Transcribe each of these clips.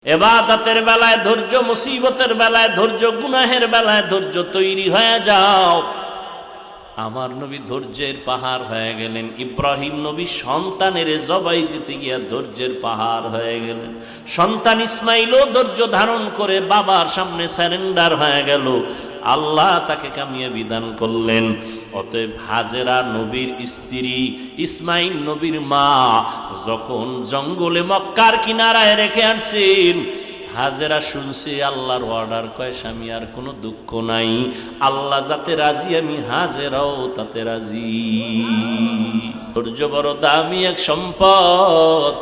ইবাদতের বেলায় ধৈর্য, মুসিবতের বেলায় ধৈর্য, গুনাহের বেলায় ধৈর্য তৈরি হয়ে যাও। আমার নবী ধৈর্যের পাহাড় হয়ে গেলেন। ইব্রাহিম নবী সন্তানের জবাই দিতে গিয়া ধৈর্যের পাহাড় হয়ে গেলেন। সন্তান ইসমাইলও ধৈর্য ধারণ করে বাবার সামনে সারেন্ডার হয়ে গেল। আল্লাহ তাকে কামিয়াবি দান করলেন। অতএব হাজেরা নবীর স্ত্রী, ইসমাইল নবীর মা যখন জঙ্গলে মক্কার কিনারায় রেখে আসছেন, হাজেরা শুনছে আল্লাহর অর্ডার, কয় স্বামী আর কোনো দুঃখ নাই, আল্লাহ যাতে রাজি আমি হাজেরাও তাতে রাজি। ধৈর্য বড় দামি এক সম্পদ।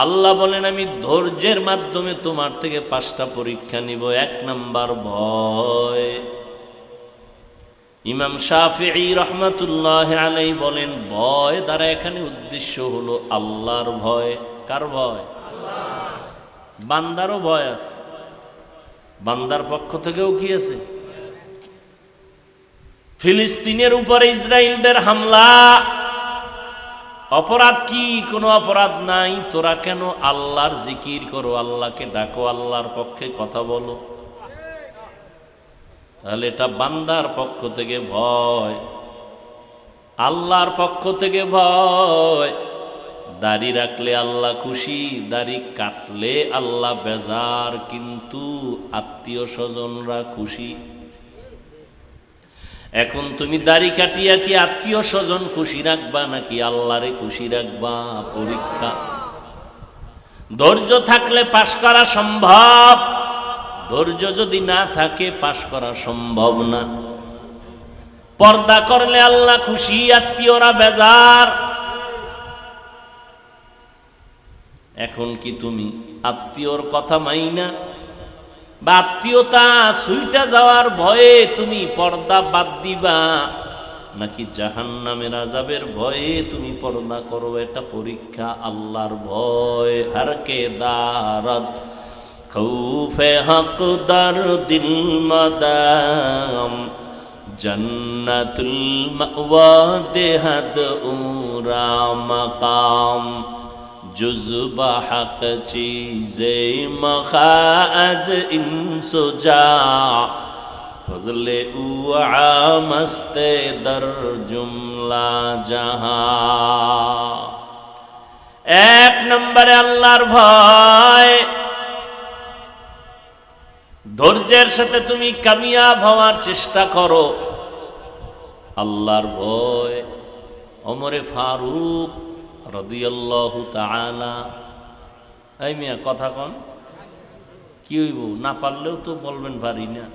আল্লাহ বলেন আমি ধৈর্যের মাধ্যমে তোমার থেকে 5টা পরীক্ষা নিব। 1 নাম্বার ভয়। ইমাম শাফিঈ রহমাতুল্লাহ আলাইহি বলেন ভয় দ্বারা এখানে উদ্দেশ্য হলো আল্লাহর ভয়। কার ভয়? বান্দারও ভয় আছে, বান্দার পক্ষ থেকেও কি আছে? ফিলিস্তিনের উপরে ইসরায়েলদের হামলা, অপরাধ কি? কোনো অপরাধ নাই। তোরা কেন আল্লাহর জিকির করো, আল্লাহকে ডাকো, আল্লাহর পক্ষে কথা বলো। তাহলে এটা বান্দার পক্ষ থেকে ভয়, আল্লাহর পক্ষ থেকে ভয়। দাড়ি রাখলে আল্লাহ খুশি, দাড়ি কাটলে আল্লাহ বেজার, কিন্তু আত্মীয় স্বজনরা খুশি। এখন তুমি দাড়ি কাটিয়া কি আত্মীয় স্বজন খুশি রাখবা নাকি আল্লাহরে খুশি রাখবা? পরীক্ষা। ধৈর্য থাকলে পাশ করা সম্ভব, ধৈর্য যদি না থাকে পাশ করা সম্ভব না। পর্দা করলে আল্লাহ খুশি, আত্মীয়রা বেজার। এখন কি তুমি আত্মীয়র কথা মাইনা বা আত্মীয়তা সুইটা যাওয়ার ভয়ে তুমি পর্দা বাদ দিবা, নাকি জাহান্নামের আযাবের ভয়ে তুমি পর্দা করো? এটা পরীক্ষা। আল্লাহর ভয় হারকে দারদ খৌফে হক দার দিল মাদাম জান্নাতুল মাওয়া দেহাদ উরা মাকাম जुज़्बा हक़ चीज़े मखाज़ इंसुजा फज़ले उआ मस्ते दर जुमला जहां। 1 নম্বরে আল্লাহর ভয়। ধৈর্যের সাথে তুমি কামিয়াব হওয়ার চেষ্টা করো। আল্লাহর ভয়। ওমরে ফারুক রাদিয়াল্লাহু তাআলা, এই মিয়া কথা কন, কি হইব? না পারলেও তো বলবেন পারি না।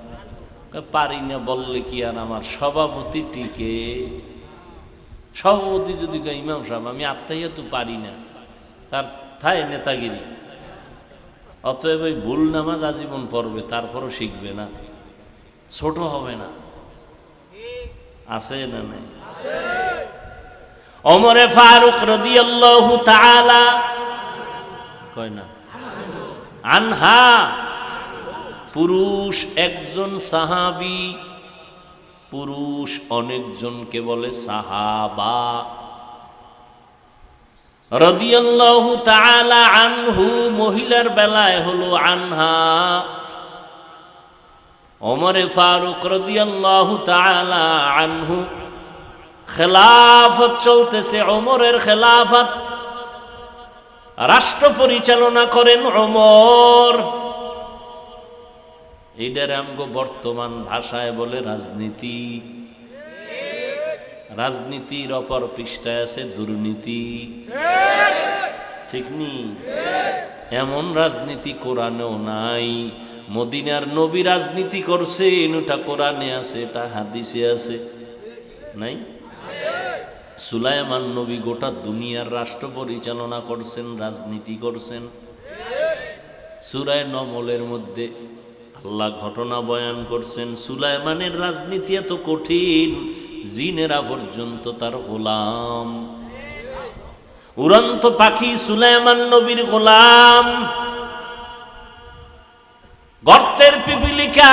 পারি না বললে কি আর আমার সভাপতি টিকে? সভাপতি যদি কয় ইমাম সাহেব আমি আত্মাইয়া তো পারি না, তার থায় নেতাগিরি। অতএব ওই ভুল নামাজ আজীবন পড়বে, তারপরও শিখবে না, ছোট হবে না। আছে না নাই? ওমরে ফারুক রাদিয়াল্লাহু তাআলা কয় না আনহা, পুরুষ একজন সাহাবী, পুরুষ অনেকজনকে বলে সাহাবা। রাদিয়াল্লাহু তাআলা আনহু, মহিলার বেলায় হলো আনহা। ওমরে ফারুক রাদিয়াল্লাহু তাআলা আনহু, খেলাফত চলতেছে, ওমরের খেলাফত, রাষ্ট্র পরিচালনা করেন ওমর। এইটার আমগো বর্তমান ভাষায় বলে রাজনীতি। রাজনীতির অপর পৃষ্ঠায় আছে দুর্নীতি, ঠিক নি? এমন রাজনীতি কোরআনেও নাই। মদিনার নবী রাজনীতি করছেন, ওটা কোরআনে আছে, এটা হাদিসে আছে, নাই? সুলাইমান নবী গোটা দুনিয়ার রাষ্ট্র পরিচালনা করছেন, রাজনীতি করছেন। সূরা নমলের মধ্যে আল্লাহ ঘটনা বয়ান করছেন। সুলাইমানের রাজনীতি এত কঠিন, জিনেরা পর্যন্ত তার গোলাম। উড়ন্ত পাখি সুলাইমান নবীর গোলাম। গর্তের পিপিলিকা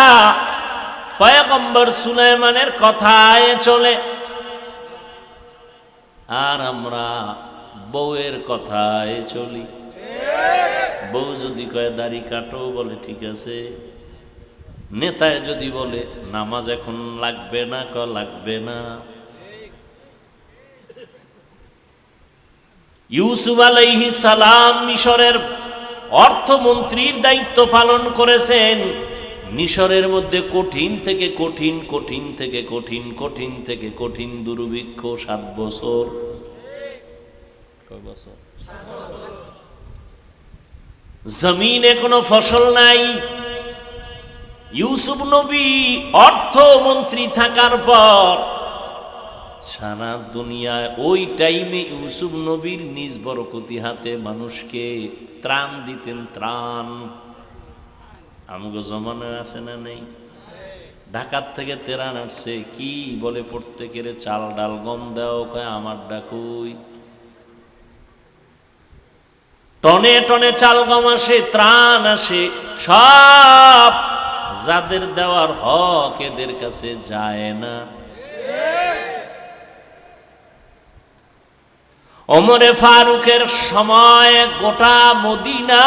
পয়গম্বর সুলাইমানের কথায় চলে, আর আমরা বউয়ের কথায় চলি। বউ যদি কয় দাড়ি কাটো, বলে ঠিক আছে। নেতায় যদি বলে নামাজ এখন লাগবে না, লাগবে না। ইউসুফ আলাইহিস সালাম মিশরের অর্থমন্ত্রীর দায়িত্ব পালন করেছেন। মিশরের মধ্যে কঠিন থেকে কঠিন, কঠিন থেকে কঠিন, কঠিন থেকে কঠিন দুর্ভিক্ষ 7 বছর। কয় বছর? জমিনে কোনো ফসল নাই। ইউসুফ নবী অর্থমন্ত্রী থাকার পর সারা দুনিয়ায় ওই টাইমে ইউসুফ নবীর নিজ বরকতি হাতে মানুষকে ত্রাণ দিতেন। ত্রাণ আমগো জমানায় আছে না নেই? ঢাকার থেকে তেরান আসছে, কি বলে প্রত্যেকের চাল ডাল গম দাও, কয় আমার ডাকুই। টনে টনে চাল গম আসে, ত্রাণ আসে, সব যাদের দেওয়ার হক এদের কাছে যায় না। ওমরে ফারুকের সময় গোটা মদিনা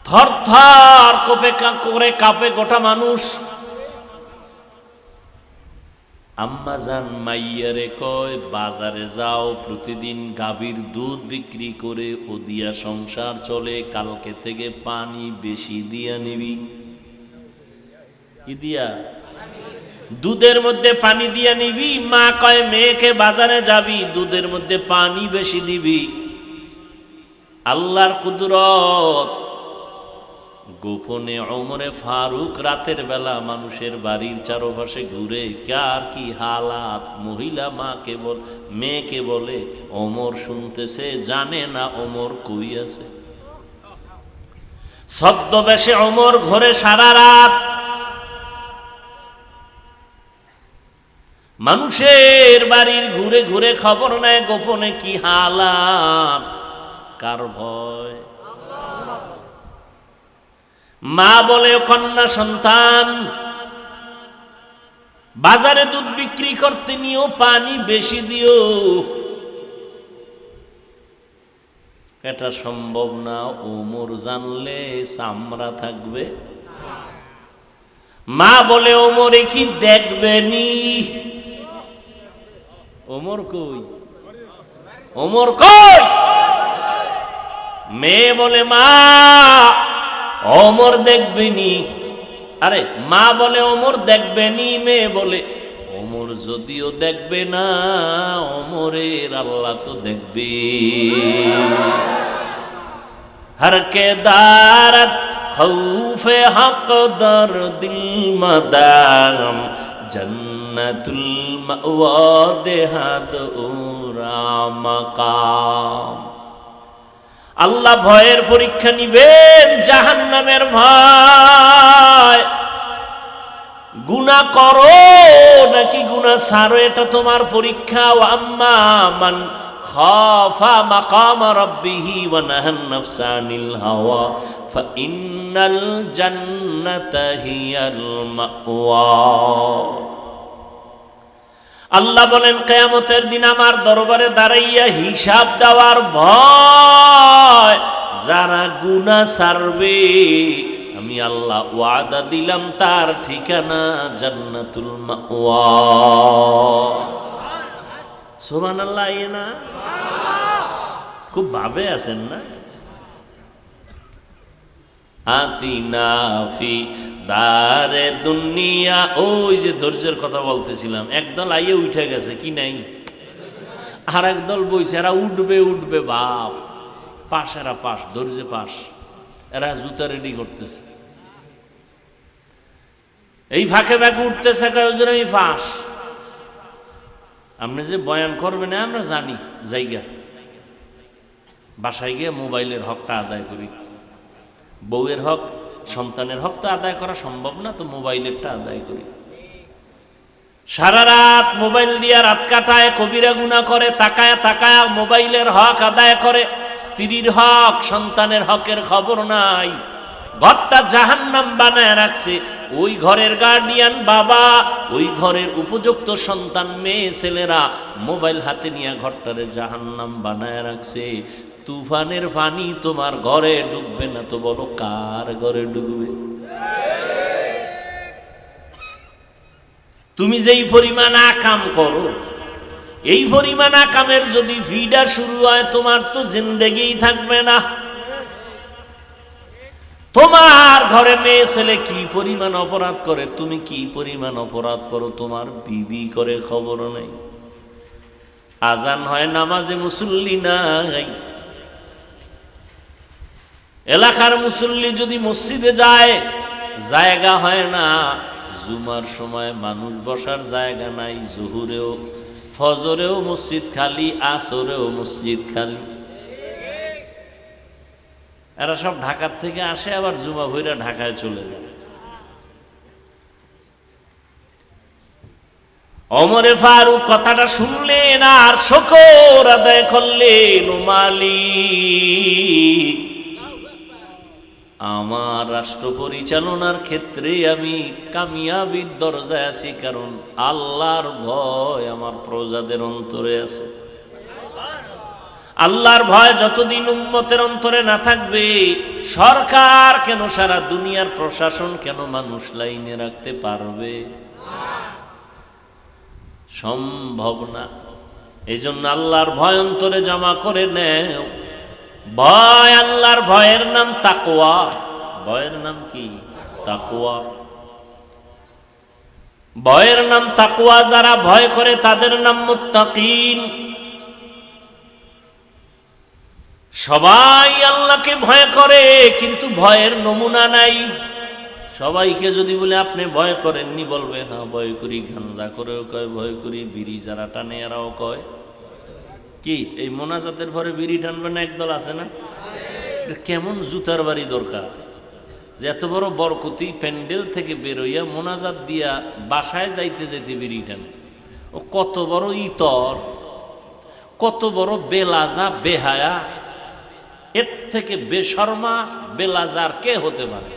থরথর করে কাঁপে গোটা মানুষ। আম্মাজান মাইয়ারে কয় বাজারে যাও, প্রতিদিন গাভীর দুধ বিক্রি করে ওদিয়া সংসার চলে, কালকে থেকে পানি বেশি দিয়া নিবি। কি দিয়া? দুধের মধ্যে পানি দিয়া নিবি। মা কয় মেয়েকে বাজারে যাবি, দুধের মধ্যে পানি বেশি দিবি। আল্লাহর কুদরত। গোপনে ওমরে ফারুক রাতের বেলা মানুষের বাড়ির চারপাশে ঘুরে কার কি হালাত, মহিলা মেয়েকে বলে ওমর শুনতেছে, জানে না ওমর কই আছে। ছদ্মবেশে ওমর ঘরে সারা রাত মানুষের বাড়ির ঘুরে ঘুরে খবর নেয় গোপনে কি হালাত। কার ভয়? মা বলে কন্যা সন্তান, বাজারে দুধ বিক্রি করতে নিও, পানি বেশি দিও। এটা সম্ভব না, ওমর জানলে চামড়া থাকবে। মা বলে ওমরে কি দেখবেনি? ওমর কই? ওমর কই? মেয়ে বলে মা ওমর দেখবেনি। আরে মা বলে ওমর দেখবেনি, মেয়ে বলে ওমর যদিও দেখবে না, ওমরের আল্লাহ তো দেখবে। হর কে দারত খৌফে হক দর দিল মদাম, জন্নতুল মাওয়া দেহাত উরা মাকাম। আল্লাহ ভয়ের পরীক্ষা নিবেন, জাহান্নামের ভয়। গুনাহ করো নাকি গুনাহ ছাড়ো, এটা তোমার পরীক্ষা। আম্মা মান খাফা মাকাম রাব্বিহি ওয়া নাহান নাফসা আনিল হাওয়া ফাইন্নাল জান্নাতা হিয়াল মাওয়া। আল্লাহ বলেন কিয়ামতের দিন আমার দরবারে দাঁড়াইয়া হিসাব দেওয়ার ভয়। যারা গুনাহ ছাড়বে আমি আল্লাহ ওয়াদা দিলাম তার ঠিকানা জান্নাতুল মাওয়া। সুবহানাল্লাহ। না খুব ভাবে আছেন না? আতিনা ফি দারে দুনিয়া। ওই যে ধৈর্যের কথা বলতেছিলাম, একদল আইয়ে উঠে গেছে, কি নাই? আর একদল বইছে, এরা উঠবে উঠবে বাপ। পাশ, এরা পাশ, ধৈর্য পাশ। এরা জুতা রেডি করতেছে, এই ফাঁকে ফাঁকে উঠতেছে, কয়েকজন আমি ফাঁস। আপনি যে বয়ান করবেন আমরা জানি, জায়গা বাসায় গিয়ে মোবাইলের হকটা আদায় করি। বউয়ের হক, সন্তানের হক তো আদায় করা সম্ভব না, তো মোবাইলেরটা আদায় করি। সারা রাত মোবাইল দিয়ে রাত কাটায়, কবিরা গুনাহ করে, তাকায় তাকায় মোবাইলের হক আদায় করে। স্ত্রীর হক, সন্তানের হকের খবর নাই। ঘরটা জাহান্নাম বানায় রাখছে। ওই ঘরের গার্ডিয়ান বাবা, ওই ঘরের উপযুক্ত সন্তান মেয়ে ছেলেরা মোবাইল হাতে নিয়ে ঘরটারে জাহান্নাম বানায় রাখছে। তুফানের পানি তোমার ঘরে ডুববে না তো বলো কার ঘরে ডুববে? তুমি যেই পরিমাণ আকাম করো, এই পরিমাণ আকামের যদি ভিড়া শুরু হয় তোমার তো জিন্দেগি থাকবে না। তোমার ঘরে মেয়ে ছেলে কি পরিমাণ অপরাধ করে, তুমি কি পরিমাণ অপরাধ করো তোমার বিবি করে খবর নেই। আজান হয় নামাজে মুসল্লি নাই, এলাকার মুসল্লি যদি মসজিদে যায় জায়গা হয় না, জুমার সময় মানুষ বসার জায়গা নাই, জোহরেও ফজরেও মসজিদ খালি, আসরেও মসজিদ খালি। এরা সব ঢাকার থেকে আসে, আবার জুমা ভইরা ঢাকায় চলে যায়। ওমরে ফারুক কথাটা শুনলেন আর শুকর আদায় করলেন, ও মালিক, আমার রাষ্ট্র পরিচালনার ক্ষেত্রে আমি কামিয়াবির দরজায় আছি, কারণ আল্লাহর ভয় আমার প্রজাদের অন্তরে আছে। আল্লাহর ভয় যতদিন উম্মতের অন্তরে না থাকবে, সরকার কেন, সারা দুনিয়ার প্রশাসন কেন মানুষ লাইনে রাখতে পারবে? সম্ভব না। এই জন্য আল্লাহর ভয় অন্তরে জমা করে নেও। ভয়, আল্লাহর ভয়ের নাম তাকওয়া। ভয়ের নাম কি? তাকওয়া। ভয়ের নাম তাকওয়া। যারা ভয় করে তাদের নাম মুত্তাকিন। সবাই আল্লাহকে ভয় করে, কিন্তু ভয়ের নমুনা নাই। সবাইকে যদি বলে আপনি ভয় করেননি, বলবে হ্যাঁ ভয় করি। গাঞ্জা করেও কয় ভয় করি, বিড়ি যারা টানে এরাও কয়। কি এই মোনাজাতের পরে বিড়ি টানবে না একদল আছে না? কেমন জুতার বাড়ি দরকার যে এত বড় বরকতি প্যান্ডেল থেকে বেরোইয়া মোনাজাত দিয়া বাসায় যাইতে যাইতে বিড়ি টানে। ও কত বড় ইতর, কত বড় বেলাজা, বেহায়া। এর থেকে বেশরমা বেলাজার কে হতে পারে?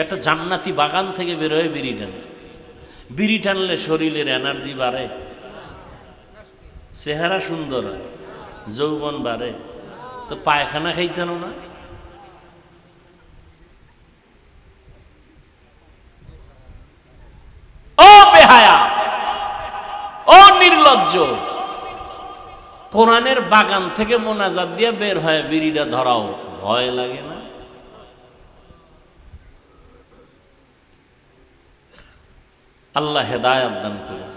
একটা জান্নাতি বাগান থেকে বেরোয় বিড়ি টানে। বিড়ি টানলে শরীরের এনার্জি বাড়ে, চেহারা সুন্দর হয়, যৌবন বাড়ে। তো পায়খানা খাইতেন না? ও বেহায়া, ও নির্লজ্জ, কোরআনের বাগান থেকে মোনাজাত দিয়ে বের হয় বিড়িটা ধরাও, ভয় লাগে না? আল্লাহ হেদায়েত দান করুন।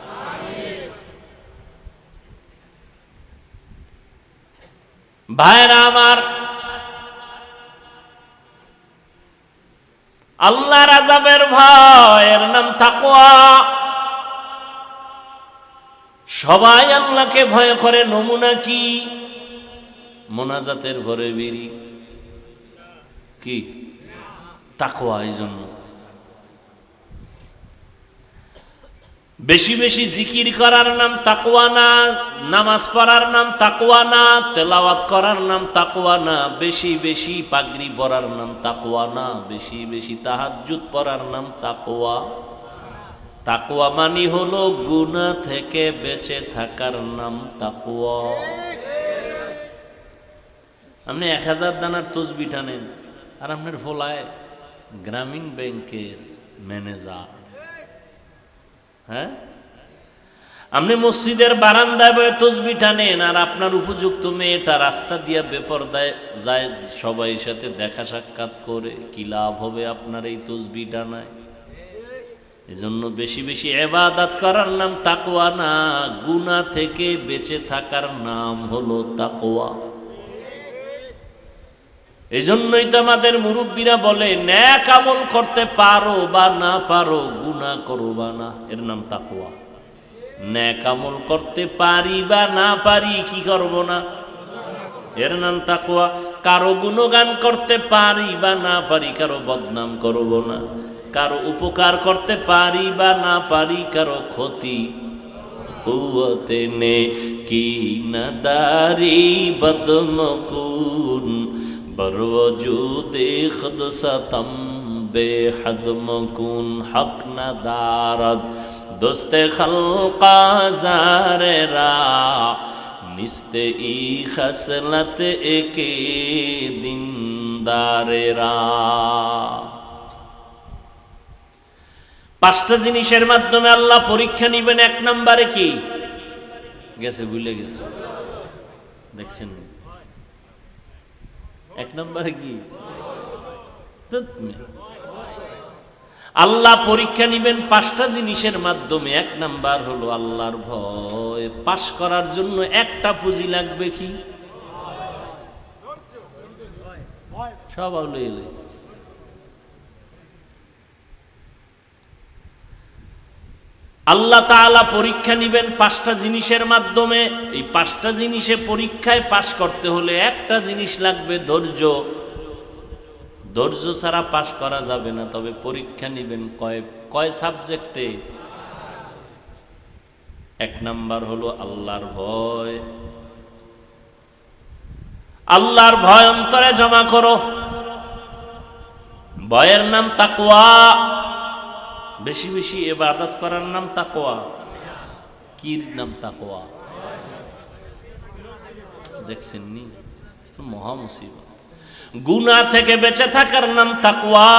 ভাইরা আমার, আল্লাহর আযাবের ভয়ের নাম তাকওয়া। সবাই আল্লাহকে ভয় করে, নমুনা কি? মোনাজাতের ভরে বিড়ি কি? তাকওয়া। এই জন্য বেশি বেশি জিকির করার নাম তাকওয়া না, নামাজ পড়ার নাম তাকওয়া না, তেলাওয়াত করার নাম তাকওয়া না, বেশি বেশি পাগড়ি পরার নাম তাকওয়া না, বেশি বেশি তাহাজ্জুদ পড়ার নাম তাকওয়া। তাকওয়া মানি হলো গুনাহ থেকে বেঁচে থাকার নাম তাকওয়া। আপনি 1000 দানার তসবিহ টানেন আর আপনার ফলায় গ্রামীণ ব্যাংকের ম্যানেজার। হ্যাঁ, আপনি মসজিদের বারান্দায় বসে তসবিহ টানেন আর আপনার উপযুক্ত মেয়েটা রাস্তা দিয়ে বেপরদায় যায়, সবাই সাথে দেখা সাক্ষাৎ করে। কি লাভ হবে আপনার এই তসবিহ টানায়? এজন্য বেশি বেশি ইবাদত করার নাম তাকওয়া না, গুনাহ থেকে বেঁচে থাকার নাম হলো তাকওয়া। এজন্যই তো আমাদের মুরব্বীরা বলে, নেক আমল করতে পারো বা না পারো, গুনাহ করবা না, এর নাম তাকওয়া। নেক আমল করতে পারি বা না পারি, কি করব না, এর নাম তাকওয়া। কারো গুণগান করতে পারি বা না পারি, কারো বদনাম করব না। কারো উপকার করতে পারি বা না পারি, কারো ক্ষতি কুওয়াতে নে কি নাদারি বদমকুন বরওজুদে খুদ সতম বেহদ মকুন হক নাদারদ দোস্তে খলকা জারে রা নিস্তে ই খসলত একে দিনদারেরা। পাঁচটা জিনিসের মাধ্যমে আল্লাহ পরীক্ষা নিবেন। এক নম্বরে কি গেছে, ভুলে গেছে, দেখছেন? এক নম্বরে কি? আল্লাহ পরীক্ষা নিবেন পাঁচটা জিনিসের মাধ্যমে। এক নাম্বার হলো আল্লাহর ভয়। পাশ করার জন্য একটা পুঁজি লাগবে, কি? সব আউলে এলে আল্লাহ তাআলা পরীক্ষা নিবেন পাঁচটা জিনিসের মাধ্যমে। এই পাঁচটা জিনিসে পরীক্ষায় পাশ করতে হলে একটা জিনিস লাগবে, ধৈর্য। ধৈর্য ছাড়া পাশ করা যাবে না। তবে পরীক্ষা নিবেন কয় সাবজেক্টে? এক নাম্বার হলো আল্লাহর ভয়। আল্লাহর ভয় অন্তরে জমা করো। ভয়ের নাম তাকওয়া। বেশি বেশি ইবাদত করার নাম তাকওয়া। কির নাম তাকওয়া? দেখছেন নি? মহা মুসিবত। গুনাহ থেকে বেঁচে থাকার নাম তাকওয়া।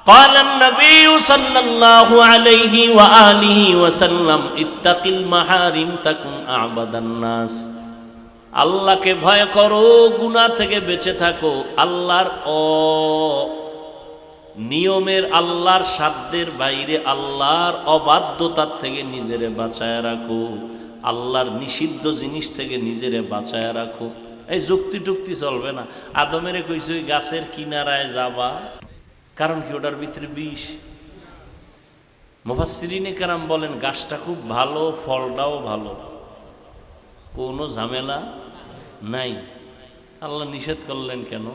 قال النبي صلى الله عليه وآله وسلم اتق المحارم تكن أعبد الناس। আল্লাহকে ভয় করো, গুনাহ থেকে বেঁচে থাকো। আল্লাহর নিয়মের, আল্লাহর সাধ্যের বাইরে, আল্লাহর অবাধ্যতার থেকে নিজেরে বাঁচায় রাখো। আল্লাহর নিষিদ্ধ জিনিস থেকে নিজেরে বাঁচায় রাখো। এই যুক্তি টুক্তি চলবে না। আদমেরে কইছে ওই গাছের কিনারায় যাবা, কারণ কি? ওটার ভিতরে বিষ। মুফাসসিরিনে কেরাম বলেন গাছটা খুব ভালো, ফলটাও ভালো, কোনো ঝামেলা নাই। আল্লাহ নিষেধ করলেন কেন?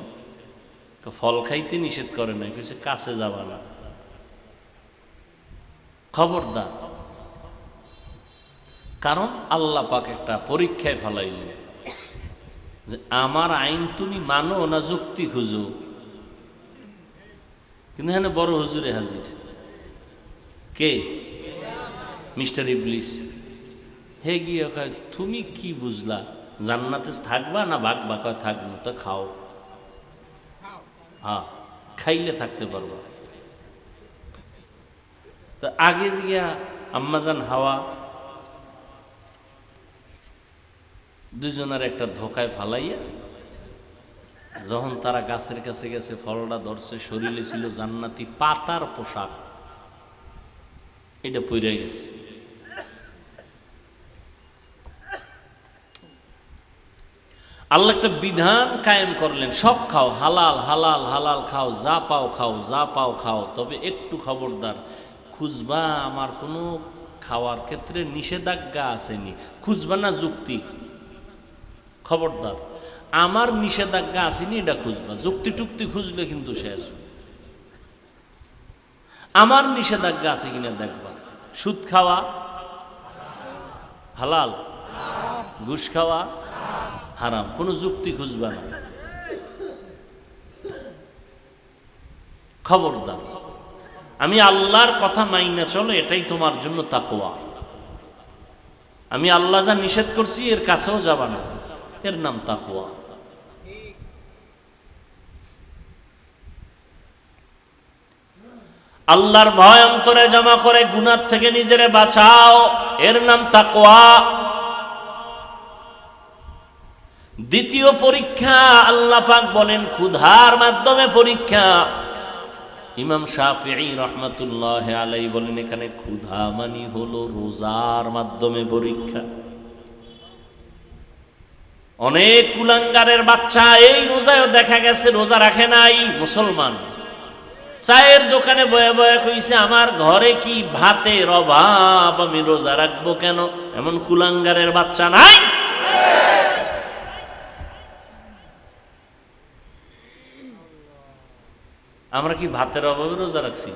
ফল খাইতে নিষেধ করে নাই, কইছে কাছে যাবা না, খবরদার। কারণ আল্লাহ পাক একটা পরীক্ষায় ফেলাইলেন যে আমার আইন তুমি মানো না যুক্তি খুঁজো। কিন্তু এখানে বড় হুজুরে হাজির। কে? মিস্টার ইবলিস। হে গিয়ে কয় তুমি কি বুঝলা? জান্নাতে থাকবা না ভাগবা? কয় থাকবো। তো খাও। হ্যাঁ, খাইলে থাকতে পারবা। তো আগে গিয়া আম্মাজান হাওয়া দুজনের একটা ধোকায় ফালাইয়া, যখন তারা গাছের কাছে গেছে, ফলটা ধরছে, শরীরে ছিল জান্নাতি পাতার পোশাক, এটা পইরা গেছে। আল্লাহ একটা বিধান কায়েম করলেন, সব খাও, হালাল হালাল হালাল খাও, যা পাও খাও, যা পাও খাও। তবে একটু খবরদার, খুঁজবা আমার কোনো খাওয়ার ক্ষেত্রে নিষেধাজ্ঞা আসেনি, খুঁজবা না যুক্তি। খবরদার, আমার নিষেধাজ্ঞা আসেনি এটা খুঁজবা। যুক্তি টুক্তি খুঁজলে কিন্তু শেষ। আমার নিষেধাজ্ঞা আছে কিনা দেখবা। সুদ খাওয়া হালাল, ঘুষ খাওয়া হারাম, কোনো যুক্তি খুঁজবা না। খবরদার, আমি আল্লাহর কথা মাইনা চলো, এটাই তোমার জন্য তাকওয়া। আমি আল্লাহ যা নিষেধ করছি এর কাছেও যাবা না, এর নাম তাকওয়া। আল্লাহর ভয় অন্তরে জমা করে গুনাহ থেকে নিজেরে বাঁচাও, এর নাম তাকওয়া। দ্বিতীয় পরীক্ষা আল্লাহ পাক বলেন ক্ষুধার মাধ্যমে পরীক্ষা। ইমাম শাফিঈ রহমাতুল্লাহ আলাইহি বলেন এখানে ক্ষুধা মানে হলো রোজার মাধ্যমে পরীক্ষা। অনেক কুলাঙ্গারের বাচ্চা এই রোজায়ও দেখা গেছে রোজা রাখে নাই, মুসলমান। চায়ের দোকানে বয়ে বয়ে কইছে আমার ঘরে কি ভাতের অভাব, আমি রোজা রাখবো কেন? এমন কুলাঙ্গারের বাচ্চা নাই? আমরা কি ভাতের অভাবে রোজা রাখছি?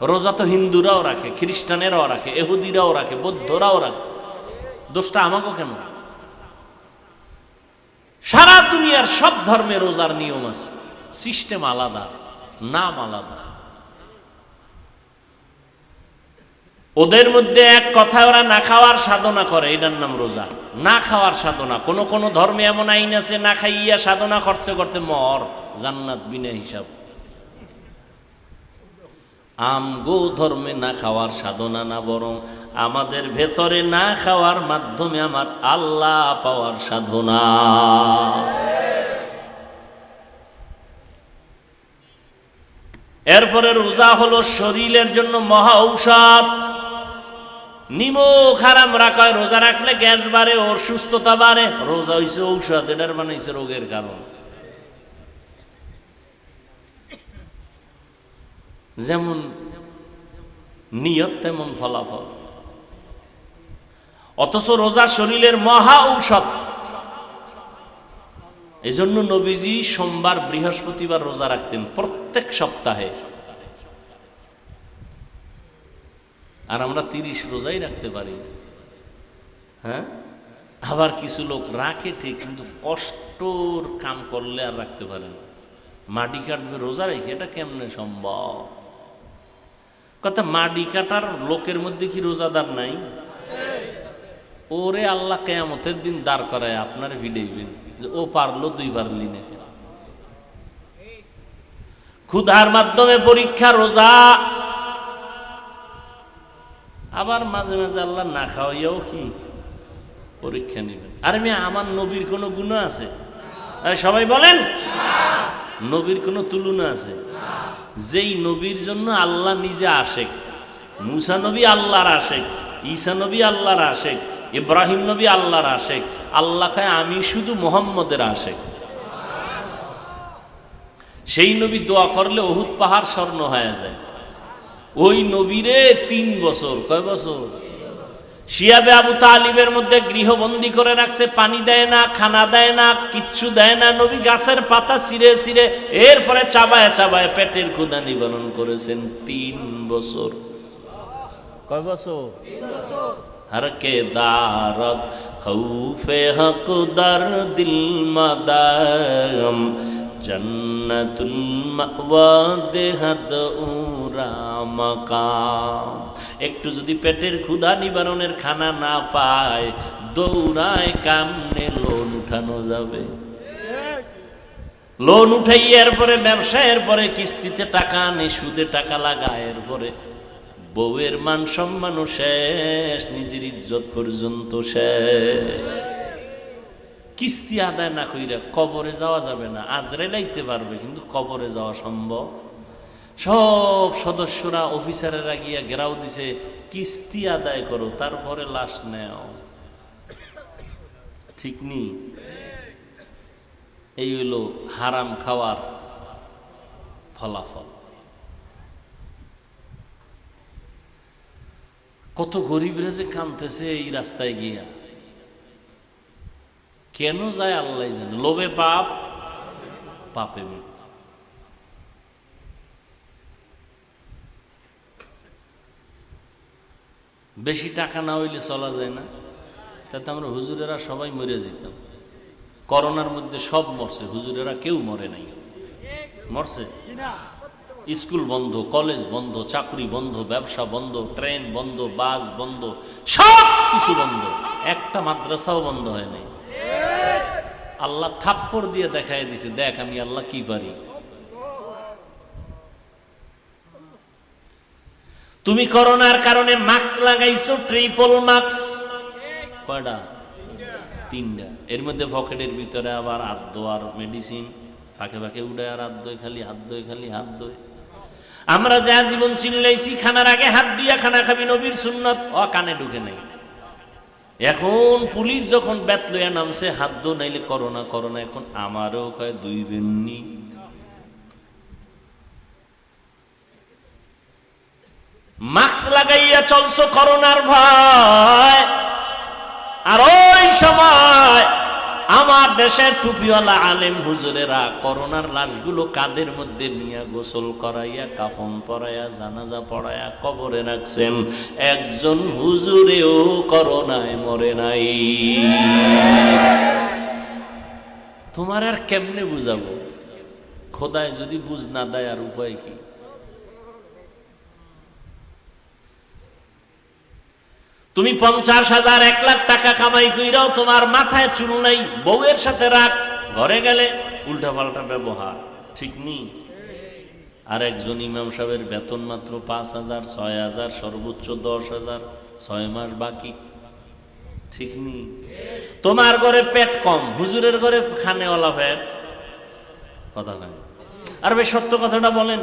রোজা তো হিন্দুরাও রাখে, খ্রিস্টানেরাও রাখে, ইহুদিরাও রাখে, বৌদ্ধরাও রাখে। দোষটা আমাকেও কেন? সারা দুনিয়ার সব ধর্মে রোজার নিয়ম আছে, সিস্টেম আলাদা, নাম আলাদা। ওদের মধ্যে এক কথা, ওরা না খাওয়ার সাধনা করে, এটার নাম রোজা। না খাওয়ার সাধনা। কোন কোন ধর্মে এমন আইন আছে, না খাইয়া সাধনা করতে করতে মর, জান্নাত বিনা হিসাব। আমগো ধর্মে না খাওয়ার সাধনা না, বরং আমাদের ভেতরে না খাওয়ার মাধ্যমে আমার আল্লাহ পাওয়ার সাধনা। এরপরে রোজা হলো শরীরের জন্য মহা ঔষধ। নিমক হারাম রাখা হয়, রোজা রাখলে গ্যাস বাড়ে, ওর সুস্থতা বাড়ে। রোজা হইছে ঔষধ, এটার বানাইছে রোগের কারণ। যেমন নিয়ত তেমন ফলাফল। অথচ রোজা শরীরের মহা ঔষধ। এই জন্য নবীজি সোমবার বৃহস্পতিবার রোজা রাখতেন প্রত্যেক সপ্তাহে। আর আমরা 30 রোজাই রাখতে পারি। হ্যাঁ, আবার কিছু লোক রাখে ঠিক, কিন্তু কষ্টর কাম করলে আর রাখতে পারে না। মাটি কাটবে রোজা রেখে, এটা কেমনে সম্ভব? কথা, মাটি কাটার লোকের মধ্যে কি রোজাদার নাই? ওরে আল্লাহ কিয়ামতের দিন দাঁড় করায় আপনার ভিড়াইবেন যে ও পারলো, তুই পারলি না কেন? ক্ষুধার মাধ্যমে পরীক্ষা রোজা। আবার মাঝে মাঝে আল্লাহ না খাওয়াইয়াও কি পরীক্ষা নেবেন। আরে মেয়ে, আমার নবীর কোনো গুণ আছে? সবাই বলেন, নবীর কোনো তুলনা আছে? যেই নবীর জন্য আল্লাহ নিজে আশেক। মুসা নবী আল্লাহর আশেক, ঈসা নবী আল্লাহর আশেক, ইব্রাহিম নবী আল্লাহর আশেক। আল্লাহ খায় আমি শুধু মুহাম্মদের আশেক। সেই নবী দোয়া করলে উহুদ পাহাড় স্বর্ণ হয়ে যায়। ওই নবীরে 3 বছর, কয় বছর? শিয়াবে আবু তালিবের মধ্যে গৃহবন্দী করে রাখছে, পানি দেয় না, খানা দেয় না, কিচ্ছু দেয় না। নবী গাছের পাতা ছিঁড়ে ছিঁড়ে এরপরে চাবায় চাবায় পেটের ক্ষুধা নিবারণ করেছেন 3 বছর। কয় বছর? हर के दारत खौफे हक दर दिल मदाम जन्नतुल मावा देहद उरा मकाम। একটু যদি পেটের ক্ষুধা নিবারণের খানা না পায়, দৌড়ায় কামনে লোন উঠানো যাবে। লোন উঠাই এরপরে ব্যবসায়ের পরে কিস্তিতে টাকা আনে, সুদে টাকা লাগায়, এরপরে বউয়ের মান সম্মানও শেষ, নিজের ইজ্জত পর্যন্ত শেষ। কিস্তি আদায় না কইরা কবরে যাওয়া যাবে না। আজরাইল আইতে পারবে, কিন্তু কবরে যাওয়া সম্ভব? সব সদস্যরা, অফিসারেরা গিয়া ঘেরাও দিছে, কিস্তি আদায় করো, তারপরে লাশ নেও। ঠিক নি? এই হইল হারাম খাওয়ার ফলাফল। কত গরিবরা যে কাঁদতেছে এই রাস্তায় গিয়া, কেন যায় আল্লাহ জানে। লোভে পাপ, পাপে মৃত্যু। বেশি টাকা না হইলে চলা যায় না। তাতে আমরা হুজুরেরা সবাই মরে যেতাম। করোনার মধ্যে সব মরছে, হুজুরেরা কেউ মরে নাই। মরছে? স্কুল বন্ধ, কলেজ বন্ধ, চাকরি বন্ধ, ব্যবসা বন্ধ, ট্রেন বন্ধ, বাস বন্ধ, সব কিছু বন্ধ, একটা মাদ্রাসাও বন্ধ হয় নাই। আল্লাহ থাপ্পড় দিয়ে দেখায় দিছে, দেখ আমি আল্লাহ কি পারি। তুমি করোনার কারণে মাস্ক লাগাইছো, ট্রিপল মাস্ক। কয়টা? 3টা। এর মধ্যে পকেটের ভিতরে আবার হাত ধোয়ার মেডিসিন, ফাঁকে ফাঁকে উড়ে আর হাত ধোয়, খালি হাত ধোয়, খালি হাত ধোয়। আমরা যা জীবন চিনলাইছি, খানার আগে হাত দিয়া খানা খাবি, নবীর সুন্নত, কানে ঢুকে নাই। এখন পুলিশ যখন বেত লইয়া নামছে, হাত ধো নাইলে করোনা করোনা। এখন আমারও কয় 2 বেননি। মাস্ক লাগাইয়া চলছো করোনার ভয়। আর ওই সময় আমার দেশের টুপিওয়ালা আলেম হুজুরেরা করোনার লাশগুলো কাদের মধ্যে নিয়ে গোসল করাইয়া, কাফন পরাইয়া, জানাজা পড়াইয়া কবরে রাখছেন। একজন হুজুরেও করোনায় মরে নাই। তোমার আর কেমনে বুঝাবো? খোদায় যদি বুঝ না দেয়, আর উপায় কি? তুমি 50,000 1,00,000 টাকা কামাই কইরাও তোমার মাথায় চুল নাই, বউয়ের সাথে রাগ, ঘরে গেলে উল্টাপাল্টা ব্যবহার, ঠিক নেই? আর একজন ইমাম সাহেবের বেতন মাত্র 5,000, 6,000, সর্বোচ্চ 10,000, 6 মাস বাকি, ঠিক নেই? তোমার ঘরে পেট কম, হুজুরের ঘরে খানেওয়ালা পেট, কথা কয় আর ভাই সত্য কথাটা বলেন।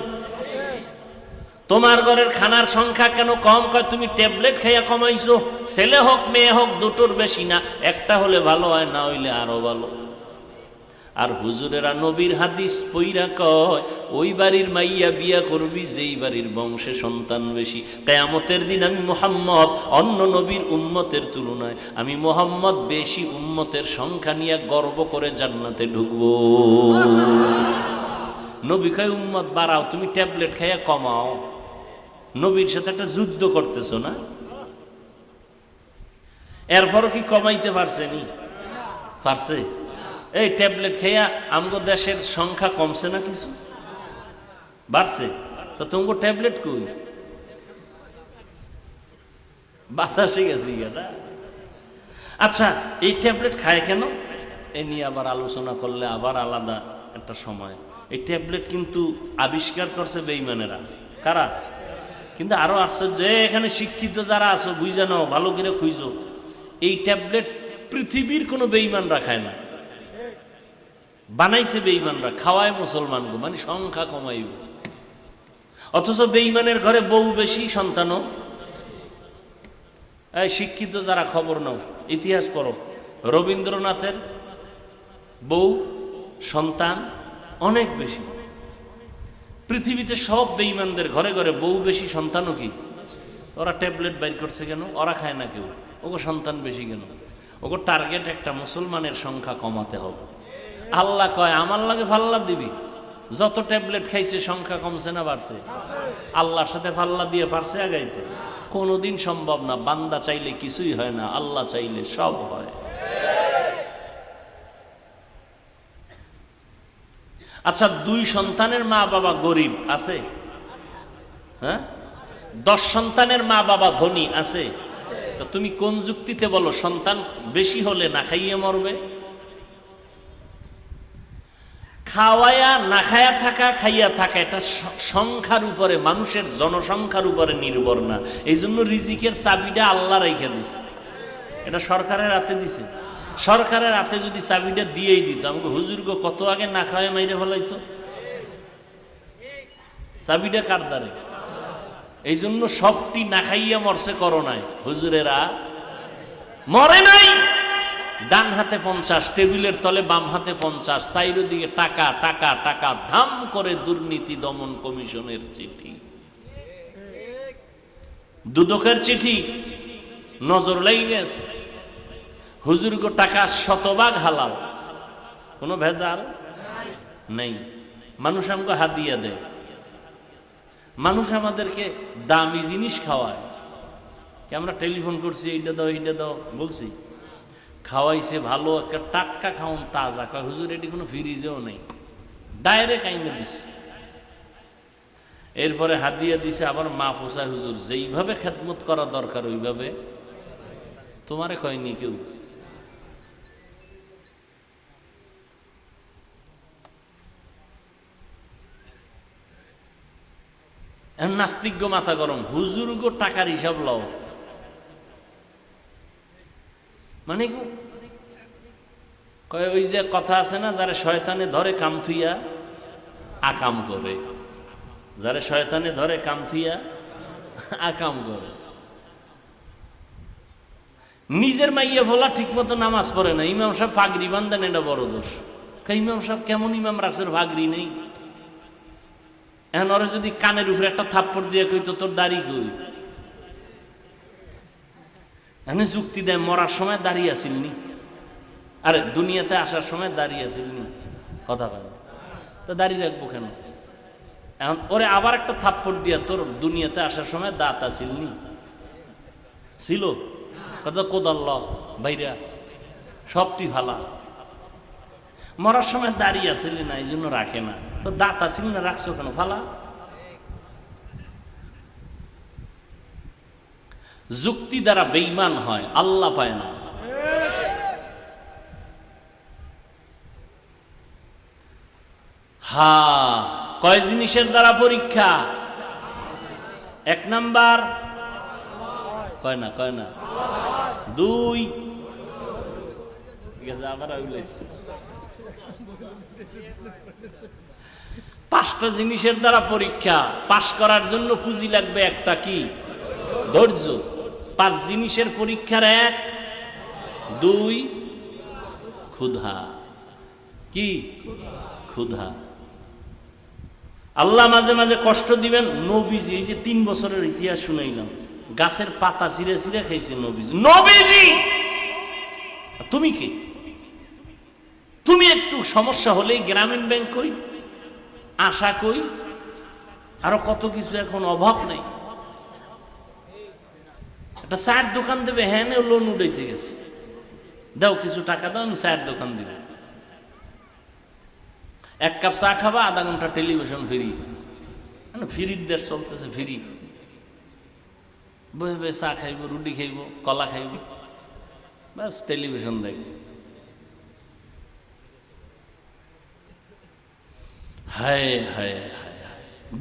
তোমার ঘরের খানার সংখ্যা কেন কম? কয় তুমি ট্যাবলেট খাইয়া কমাইছো। ছেলে হোক মেয়ে হোক দুটোর বেশি না, একটা হলে ভালো হয়, না হইলে আরো ভালো। আর হুজুরেরা নবীর হাদিস পইরা কয় ওই বাড়ির মাইয়া বিয়া করবি যেই বাড়ির বংশে সন্তান বেশি। কিয়ামতের দিন আমি মুহাম্মদ অন্য নবীর উম্মতের তুলনায় আমি মুহাম্মদ বেশি উম্মতের সংখ্যা নিয়ে গর্ব করে জান্নাতে ঢুকবো। নবী কয় উম্মত বাড়াও, তুমি ট্যাবলেট খাইয়া কমাও। নবীর সাথে একটা যুদ্ধ করতেছো না? এরপরও কি কমাইতে পারছেনি? পারছে? এই ট্যাবলেট খাইয়া আমগো দেশের সংখ্যা কমছে না, কিছু বাড়ছে? তো তোমাকে ট্যাবলেট কই? বাতাসে গেছি এটা। আচ্ছা, এই ট্যাবলেট খায় কেন এ নিয়ে আবার আলোচনা করলে আবার আলাদা একটা সময়। এই ট্যাবলেট কিন্তু আবিষ্কার করছে বেঈমানেরা। কারা? কিন্তু আরো আশ্চর্য, এখানে শিক্ষিত যারা আছো বুঝে নাও, ভালো করে খুঁজো, এই ট্যাবলেট পৃথিবীর কোনো বেঈমানরা খায় না, বানাইছে বেঈমানরা, খাওয়ায় মুসলমানকে, মানে সংখ্যা কমাইব। অথচ বেঈমানের ঘরে বউ বেশি, সন্তানও। এই শিক্ষিত যারা খবর নাও, ইতিহাস পড়ো, রবীন্দ্রনাথের বউ সন্তান অনেক বেশি। পৃথিবীতে সব বেঈমানদের ঘরে ঘরে বউ বেশি, সন্তানও কি? ওরা ট্যাবলেট বাইর করছে কেন? ওরা খায় না কেউ, ওগো সন্তান বেশি কেন? ওগো টার্গেট একটা, মুসলমানের সংখ্যা কমাতে হবে। আল্লাহ কয় আমার লাগে ফাল্লা দিবি। যত ট্যাবলেট খাইছে সংখ্যা কমছে না বাড়ছে? আল্লাহর সাথে ফাল্লা দিয়ে পারছে আগাইতে? কোনোদিন সম্ভব না। বান্দা চাইলে কিছুই হয় না, আল্লাহ চাইলে সব হয়। আচ্ছা, 2 সন্তানের মা বাবা গরিব আছে? হ্যাঁ? 10 সন্তানের মা বাবা ধনী আছে? তো তুমি কোন যুক্তিতে বলো সন্তান বেশি হলে না খাইয়ে মরবে? খাওয়ায়া না খায়া থাকা, খাইয়া থাকা, এটা সংখ্যার উপরে, মানুষের জনসংখ্যার উপরে নির্ভর না। এই জন্য রিজিকের চাবিটা আল্লাহ রেখে দিছে, এটা সরকারের হাতে দিছে। সরকারের হাতে যদি চাবিটা দিয়েই দিত, আমাকে হুজুরকে কত আগে না খাওয়ায় মাইরে ফেলাইতো। চাবিটা কার দ্বারে? এই জন্য সবটি না খাইয়া মরছে করোনায়, হুজুরেরা মরে নাই। ডান হাতে 50, টেবিলের তলে বাম হাতে 50, চারিদিকে টাকা টাকা টাকা, ধাম করে দুর্নীতি দমন কমিশনের চিঠি, দুদকের চিঠি, নজর লেগে গেছে। হুজুরগো টাকা শতভাগ হালাল, কোনো ভেজাল নেই। মানুষ আমাকে হাদিয়া দেয়, মানুষ আমাদেরকে দামি জিনিস খাওয়ায়। আমরা টেলিফোন করছি, এইটা দাও এইটা দাও বলছি, খাওয়াইছে ভালো একটা টাটকা খাওয়ান, তাজা। কয় হুজুর এটি কোনো ফ্রিজেও নেই, ডাইরেক্ট আইনে দিছে। এরপরে হাদিয়া দিছে আবার মা পোষায়, হুজুর যেইভাবে খেদমত করা দরকার ওইভাবে তোমারে কয়নি কেউ। নাস্তিজ্ঞ মাথা গরম, হুজুর গো টাকার হিসাব লও, মানে কয় ওই যে কথা আছে না, যারা শয়তানে ধরে কাম থুইয়া আকাম করে, যারা শয়তানে ধরে কাম থুইয়া আকাম করে। নিজের মাইয়া ভোলা ঠিক মতো নামাজ পড়ে না, ইমাম সাহেব পাগড়ি বান্ধেন, এটা বড় দোষ। ইমাম সাহেব কেমন ইমাম রাখছে, পাগড়ি নেই। এখন ওরা যদি কানের উপরে একটা থাপ্পড় দিয়ে কইতো তোর দাড়ি কই, এখানে যুক্তি দেয় মরার সময় দাঁড়িয়ে আসিলনি, আরে দুনিয়াতে আসার সময় দাঁড়িয়ে আসিলনি, কথা বলে তো দাঁড়িয়ে রাখবো কেন? এখন ওরে আবার একটা থাপ্পড় দিয়া তোর দুনিয়াতে আসার সময় দাঁত আসিলনি, ছিল কথা কোদাল্ল ভাইরা সবটি ভালা, মরার সময় দাঁড়িয়ে আসিলি না, এই জন্য রাখে না। তো দাঁত আসিল না, রাখছো কেন ফালা? যুক্তি দ্বারা বেঈমান হয়, আল্লাহ পায় না। কয় জিনিসের দ্বারা পরীক্ষা? এক নাম্বার কয় না 2, ঠিক আছে আবার আউলাইছি। 5টা জিনিসের দ্বারা পরীক্ষা। পাশ করার জন্য পুঁজি লাগবে একটা, কি? ধৈর্য। 5 জিনিসের পরীক্ষার 1, 2 ক্ষুধা। কি? ক্ষুধা। আল্লাহ মাঝে মাঝে কষ্ট দিবেন। নবীজি, এই যে 3 বছরের ইতিহাস শুনাইলাম, গাছের পাতা ছিঁড়ে ছিঁড়ে খাইছে নবীজি। নবীজি তুমি কি? তুমি একটু সমস্যা হলেই গ্রামীণ ব্যাংক কই, আশা কই, আরো কত কিছু, এখন অভাব নেই। একটা চায়ের দোকান দেবে, হ্যাঁ লোন উঠাইতে গেছে, দাও কিছু টাকা দাও, আমি চায়ের দোকান দিব। 1 কাপ চা খাবা, আধা ঘন্টা টেলিভিশন ফ্রি। ফ্রির দেশ চলতেছে, ফ্রি। বসে বসে চা খাইব, রুটি খাইব, কলা খাইব, ব্যাস টেলিভিশন দেখব। হায় হায় হায়।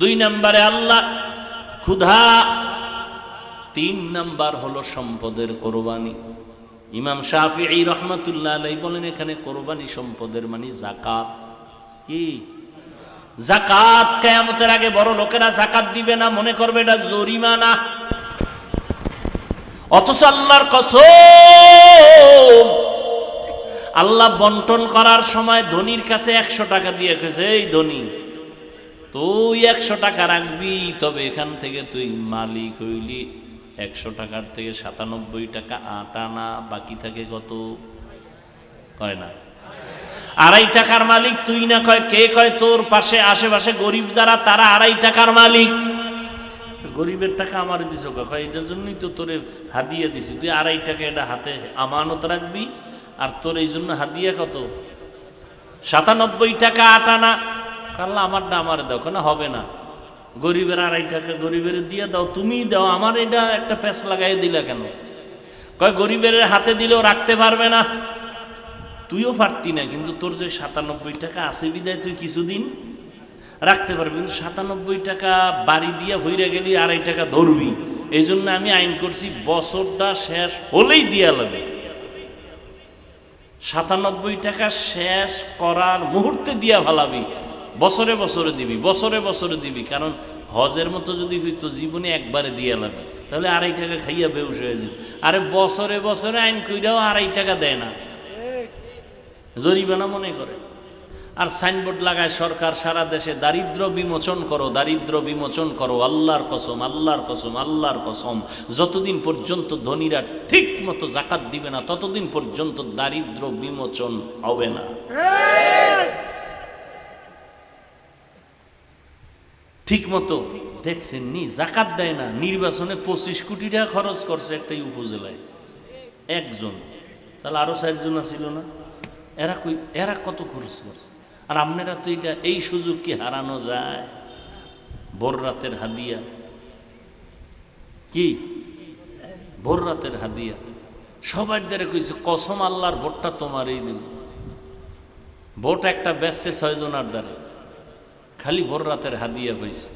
2 নম্বরে আল্লাহ ক্ষুধা। 3 নাম্বার হলো সম্পদের কোরবানি। ইমাম শাফিঈ রহমাতুল্লাহ আলাইহি বলেন, এখানে কোরবানি সম্পদের মানে যাকাত। কি? যাকাত। কিয়ামতের আগে বড় লোকেরা যাকাত দিবে না, মনে করবে এটা জরিমানা। অথচ আল্লাহর কসম, আল্লাহ বন্টন করার সময় ধনীর কাছে 100 টাকা দিয়ে গেছে, এই ধনী তুই 100 টাকা রাখবি, তবে এখান থেকে তুই মালিক হইলি 100 টাকার থেকে 97 টাকা 8 আনা, বাকি থাকে কত? কয় না 2.5 টাকার মালিক তুই না, কয় কে? কয় তোর পাশে আশেপাশে গরিব যারা, তারা 2.5 টাকার মালিক। গরিবের টাকা আমার দিছ, কয় এটার জন্যই তো তোরে হাদিয়া দিছি, তুই 2.5 টাকা এটা হাতে আমানত রাখবি, আর তোর এই জন্য হাদিয়া কত? 97 টাকা 8 আনা। আল্লাহ আমারটা আমার দাও। কেন হবে না? গরিবের 2.5 টাকা গরিবের দিয়ে দাও, তুমিই দাও, আমার এটা একটা প্যাঁচ লাগাই দিলা কেন? কয় গরিবের হাতে দিলেও রাখতে পারবে না। তুইও পারতি না, কিন্তু তোর যে 97 টাকা আছে বিদায় তুই কিছুদিন রাখতে পারবি, কিন্তু 97 টাকা বাড়ি দিয়া ভইরা গেলি 2.5 টাকা ধরবি। এই জন্য আমি আইন করছি, বছরটা শেষ হলেই দিয়া লাগে। 97 টাকা শেষ করার মুহূর্তে দিয়া ভালাবি, বছরে বছরে দিবি, বছরে বছরে দিবি। কারণ হজের মতো যদি হইতো জীবনে একবারে দিয়া লাগে, তাহলে 2.5 টাকা খাইয়া বেউস হয়ে যেত। আরে বছরে বছরে আইন কইরাও 2.5 টাকা দেয় না, জরিমানা মনে করে। আর সাইনবোর্ড লাগায় সরকার সারা দেশে, দারিদ্র বিমোচন করো, দারিদ্র বিমোচন করো। আল্লাহর কসম, আল্লাহর কসম, আল্লাহর কসম, যতদিন পর্যন্ত ধনীরা ঠিক মতো যাকাত দিবে না, ততদিন পর্যন্ত দারিদ্র বিমোচন হবে না। ঠিক মতো দেখছেন নি, যাকাত দেয় না। নির্বাচনে 25 কোটি টাকা খরচ করছে একটা উপজেলায় একজন, তাহলে আরো 4 জন ছিল না? এরা কত খরচ করছে? আর আপনারা তো এটা, এই সুযোগ কি হারানো যায়? ভোর রাতের হাদিয়া। কি ভোর রাতের হাদিয়া? সবার দ্বারা কইছে, কসম আল্লাহর, ভোটটা তোমারই দিন। ভোট একটা বেচছে 6 জনের দ্বারা, খালি ভোর রাতের হাদিয়া হয়েছে।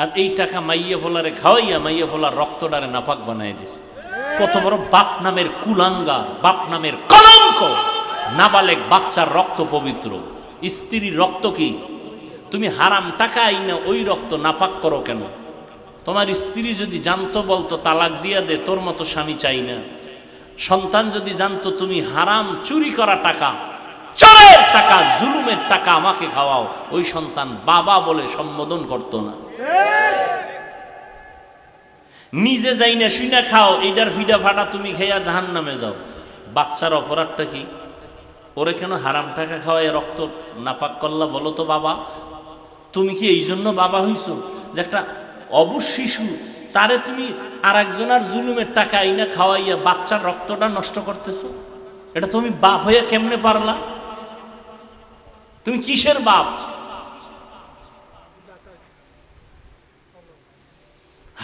আর এই টাকা মাইয়া ফোলারে খাওয়াইয়া মাইয়া ফোলার রক্তটারে নাপাক বানাই দিছে। কত বড় বাপ নামের কুলাঙ্গা, বাপ নামের কলঙ্ক! নাবালেক বাচ্চার রক্ত পবিত্র, স্ত্রীর রক্ত কি? তুমি হারাম টাকা আইনা ওই রক্ত নাপাক করো কেন? তোমার স্ত্রী যদি জানতো, বলতো তালাক দিয়া দে, তোর মতো স্বামী চাই না। সন্তান যদি জানতো তুমি হারাম চুরি করা টাকা, চোরের টাকা, জুলুমের টাকা আমাকে খাওয়াও, ওই সন্তান বাবা বলে সম্বোধন করতো না। নিজে যাই না শুইনা খাও, এইটার ফিডা ফাটা তুমি খাইয়া জাহান্নামে যাও। বাচ্চার অপরাধটা কি? ওরে কেন হারাম টাকা খাওয়াই রক্ত নাপাক করলা বলো তো বাবা? তুমি কি এই জন্য বাবা হইছো যে একটা অবুঝ শিশু, তারে তুমি আর একজনের জুলুমের টাকা আইনা খাওয়াইয়া বাচ্চার রক্তটা নষ্ট করতেছো? এটা তুমি বাপ হইয়া কেমনে পারলা? তুমি কিসের বাপ?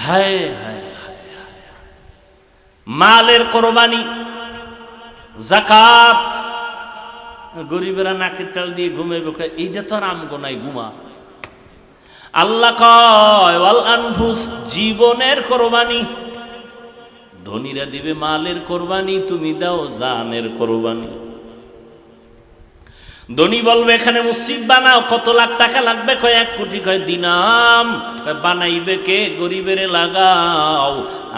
হায় হায় হায়, মালের কোরবানি, যাকাত। গরিবেরা নাকের তাল দিয়ে ঘুমাইবে, এইটা তো আর আমগো নাই, ঘুমা। আল্লাহ কয় ওয়াল আনফুস, জীবনের কোরবানি। ধনীরা দিবে মালের কোরবানি, তুমি দাও জানের কোরবানি। ধনী বলবে এখানে মসজিদ বানাও, কত লাখ টাকা লাগবে? কয় 1 কোটি। কয় দিনাম। কয় বানাইবে কে? গরিবেরে লাগাও,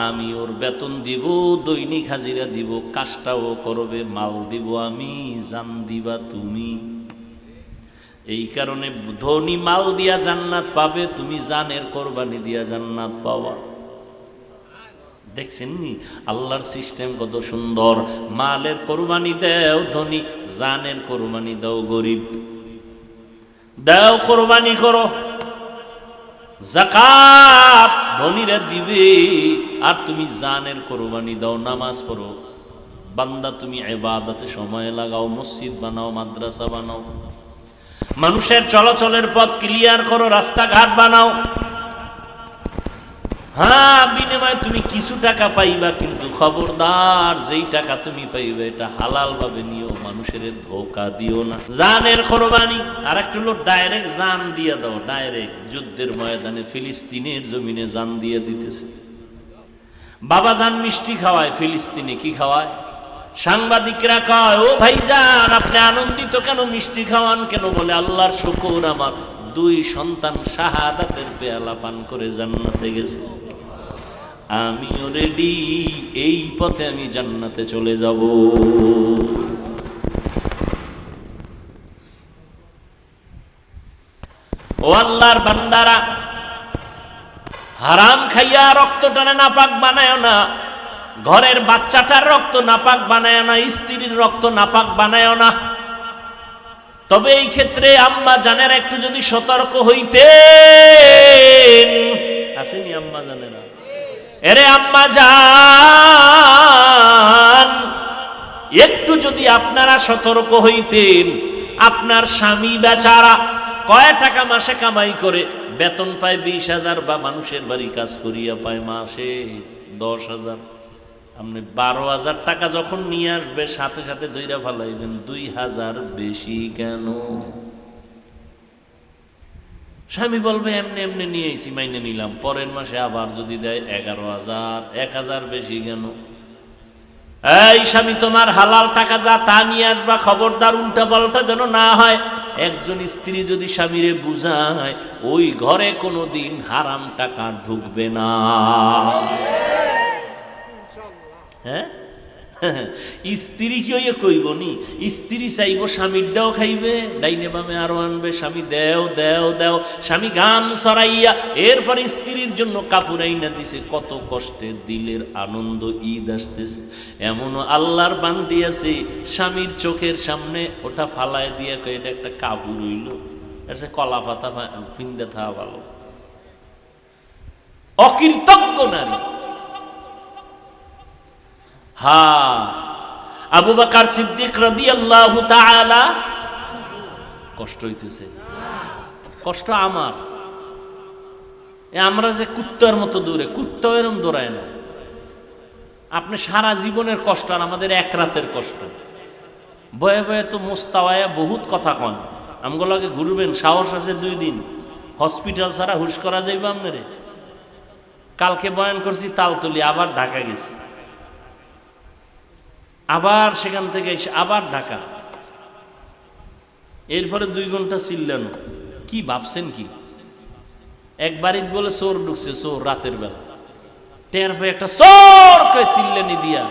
আমি ওর বেতন দিব, দৈনিক হাজিরা দিব, কাজটাও করবে, মাল দিব আমি, জান দিবা তুমি। এই কারণে ধনী মাল দিয়া জান্নাত পাবে, তুমি জানের কোরবানি দিয়া জান্নাত পাওয়া। দেখছেন নি আল্লাহর সিস্টেম কত সুন্দর। মালের কোরবানি দাও ধনী, জানের কোরবানি দাও গরিব। দাও কোরবানি করো। যাকাত ধনীরা দিবে, আর তুমি জানের কোরবানি দাও। নামাজ পড়ো বান্দা, তুমি ইবাদতে সময় লাগাও, মসজিদ বানাও, মাদ্রাসা বানাও, মানুষের চলাচলের পথ ক্লিয়ার করো, রাস্তাঘাট বানাও। হ্যাঁ, বিনিময়ে তুমি কিছু টাকা পাইবা, কিন্তু খবরদার যেই টাকা তুমি পাইবে এটা হালাল ভাবে নিও, মানুষের ধোকা দিও না। জানের কোরবানি। আর একটা হলো ডাইরেক্ট জান দিয়ে দাও, ডাইরেক্ট যুদ্ধের ময়দানে ফিলিস্তিনের জমিনে জান দিয়ে দিতেছে। বাবা জান মিষ্টি খাওয়ায়, ফিলিস্তিনে কি খাওয়ায়? সাংবাদিকরা কয় ও ভাইজান আপনি আনন্দিত কেন, মিষ্টি খাওয়ান কেন? বলে আল্লাহর শুকর, আমার 2 সন্তান শাহাদাতের পেয়ালা পান করে জান্নাতে গেছে, আমিও রেডি, এই পথে আমি জান্নাতে চলে যাব। ও আল্লাহর বান্দারা, হারাম খাইয়া রক্ত টানে নাপাক বানায় না, ঘরের বাচ্চাটার রক্ত নাপাক বানায় না, স্ত্রীর রক্ত নাপাক বানায় না। তবে এই ক্ষেত্রে আম্মা জানেরা একটু যদি সতর্ক হইতেন। আসেনি আম্মা জানেরা? এরে আম্মা জান, একটু যদি আপনারা সতর্ক হইতেন। আপনার স্বামী বেচারা কয় টাকা মাসে কামাই করে? বেতন পায় 20,000, বা মানুষের বাড়ি কাজ করিয়া পায় মাসে 10,000। আপনি 12,000 টাকা যখন নিয়ে আসবে, সাথে সাথে দইরা ফালাইবেন 2,000 বেশি কেন? স্বামী বলবে এমনি এমনি নিয়ে এসি, মাইনে নিলাম, পরের মাসে আবার যদি দেয় 11,000, 1,000 বেশি কেন? এই স্বামী, তোমার হালাল টাকা যা তা নিয়ে আসবা, খবরদার উল্টা পাল্টা যেন না হয়। একজন স্ত্রী যদি স্বামীরে বুঝায়, ওই ঘরে কোনোদিন হারাম টাকা ঢুকবে না। হ্যাঁ, স্ত্রী কি হইয়া কইব নি? স্ত্রী চাইব স্বামীরটাও খাইবে, ডাইনে বামে আরো আনবে, স্বামী দেও দেও দেও। স্বামী গাম সরাইয়া এরপর স্ত্রীর জন্য কাপড় আইনা দিছে, কত কষ্টে, দিলের আনন্দ, ঈদ আসতেছে। এমনও আল্লাহর বান্দি আছে, স্বামীর চোখের সামনে ওটা ফালায় দিয়া কয় এটা একটা কাপড় হইল, এটা কলা পাতা ফিন্দে থাকা ভালো। অকৃতজ্ঞ নারী। হ্যাঁ, আবু বকর সিদ্দিক রাদিয়াল্লাহু তাআলা, কষ্ট হইতেছে? কষ্ট আমার। আমরা যে কুত্তার মতো দৌড়ে, কুত্তাও এরম দৌড়ায় না। আপনি সারা জীবনের কষ্ট, আর আমাদের এক রাতের কষ্ট। বয়ে বয়ে তো মোস্তাওয়ায়া বহুত কথা কন, আমগুলোকে ঘুরবেন, সাহস আছে 2 দিন, হসপিটাল ছাড়া হুশ করা যাইব আপনারে। কালকে বয়ান করছি তালতলি, আবার ঢাকা গেছি, আবার সেখান থেকে এসে আবার ঢাকা, এরপরে 2 ঘন্টা চিল্লানো। কি ভাবছেন কি? এক বাড়িত বলে চোর ঢুকছে, চোর রাতের বেলা, টের পেয়ে একটা চোর কে চিল্লানি দিয়া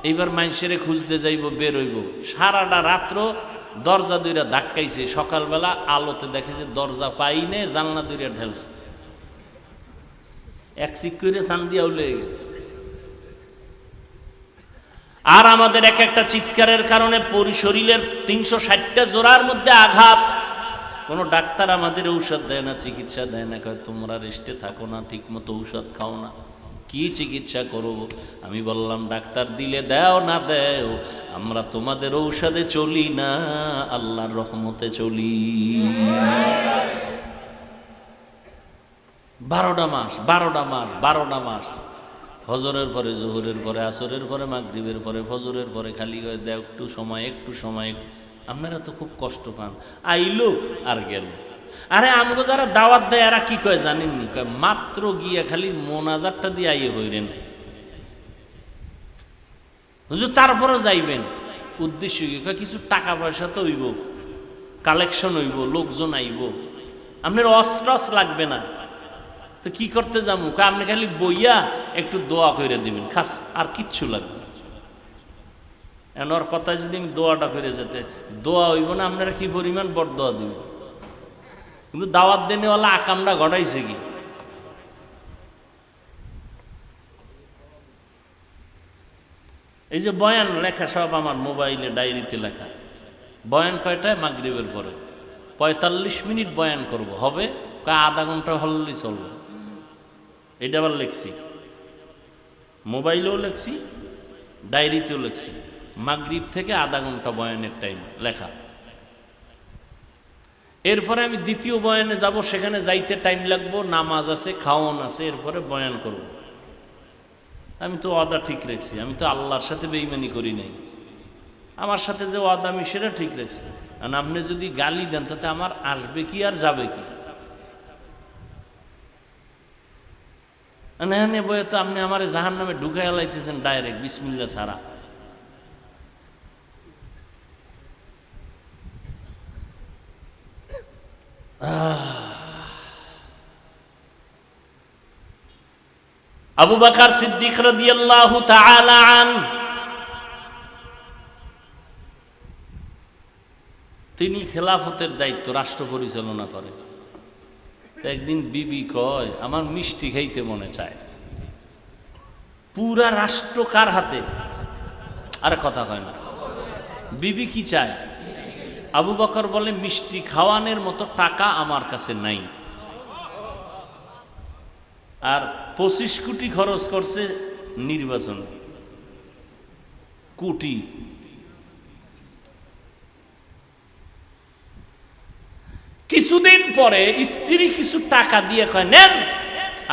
এইবার মানুষের খুঁজতে যাইব, বের হইব। সারাটা রাত্র দরজা দুইরা ধাক্কাইছে, সকালবেলা আলোতে দেখেছে দরজা পাইনে, জানলা দুইরা ঢেলছে, এক চিক করে চান্দিয়া উলে গেছে। আর আমাদের এক একটা চিৎকারের কারণে শরীরের 360টা জোড়ার মধ্যে আঘাত। কোনো ডাক্তার আমাদের ঔষধ দেয় না, চিকিৎসা দেয় না, কয় তোমরা রেস্টে থাকো না, ঠিক মতো ঔষধ খাও না, কি চিকিৎসা করবো? আমি বললাম ডাক্তার দিলে দেও না দেও, আমরা তোমাদের ঔষধে চলি না, আল্লাহর রহমতে চলি। 12টা মাস 12টা মাস 12টা মাস, ফজরের পরে জোহরের পরে আসরের পরে মাগরিবের পরে ফজরের পরে খালি করে দেয় একটু সময় একটু সময়। আপনারা তো খুব কষ্ট পান, আইলো আর গেল। আরে আমগো যারা দাওয়াত দেয় এরা কি কয় জানেননি, কয় মাত্র গিয়া খালি মোনাজাতটা দিয়ে আইয়ে হইলেন হুজুর, তারপরও যাইবেন। উদ্দেশ্য কি, কয় কিছু টাকা পয়সা তো হইব, কালেকশন হইব, লোকজন আইব, আপনার অস্ত্রস লাগবে না, তো কি করতে যাবো? আপনি খালি বইয়া একটু দোয়া করে দিবেন, খাস আর কিচ্ছু লাগবে না। ওর কথায় যদি আমি দোয়াটা করে যেতে, দোয়া হইব না, আপনারা কি পরিমাণ বড় দোয়া দিবেন। কিন্তু দাওয়াত দেনেওয়ালা আকামটা ঘটাইছে কি? এই যে বয়ান লেখা সব আমার মোবাইলে ডায়েরিতে লেখা। বয়ান কয়টায়? মাগরিবের পরে 45 মিনিট বয়ান করব, হবে আধা ঘন্টা হলেই চলবে। এটা আবার লেখছি, মোবাইলেও লেখছি, ডায়েরিতেও লেখছি। মাগরিব থেকে আধা ঘন্টা বয়ানের টাইম লেখা। এরপরে আমি দ্বিতীয় বয়ানে যাব, সেখানে যাইতে টাইম লাগবো, নামাজ আছে, খাওয়ান আছে, এরপরে বয়ান করব। আমি তো ওয়াদা ঠিক রেখেছি, আমি তো আল্লাহর সাথে বেঈমানি করি নাই। আমার সাথে যে ওয়াদা আমি সেটা ঠিক রেখেছি। কারণ আপনি যদি গালি দেন তাতে আমার আসবে কি আর যাবে কি? না বয়ে তো আপনি আমার জাহান নামে ঢুকাইয়া লাইতেছেন ডাইরেক্ট বিসমিল্লাহ ছাড়া। আবু বকর সিদ্দিক রাদিয়াল্লাহু তাআলা আনহু, তিনি খেলাফতের দায়িত্ব, রাষ্ট্র পরিচালনা করে। একদিন বিবি কয়, আমার মিষ্টি খাইতে মনে চায়। পুরা রাষ্ট্র কার হাতে? আর কথা কয় না। বিবি কি চায়? আবু বকর বলে, মিষ্টি খাওয়ানোর মতো টাকা আমার কাছে নাই। আর 25 কোটি খরচ করছে নির্বাচন, কোটি। কিছুদিন পরে স্ত্রী কিছু টাকা দিয়ে কয়, নেন,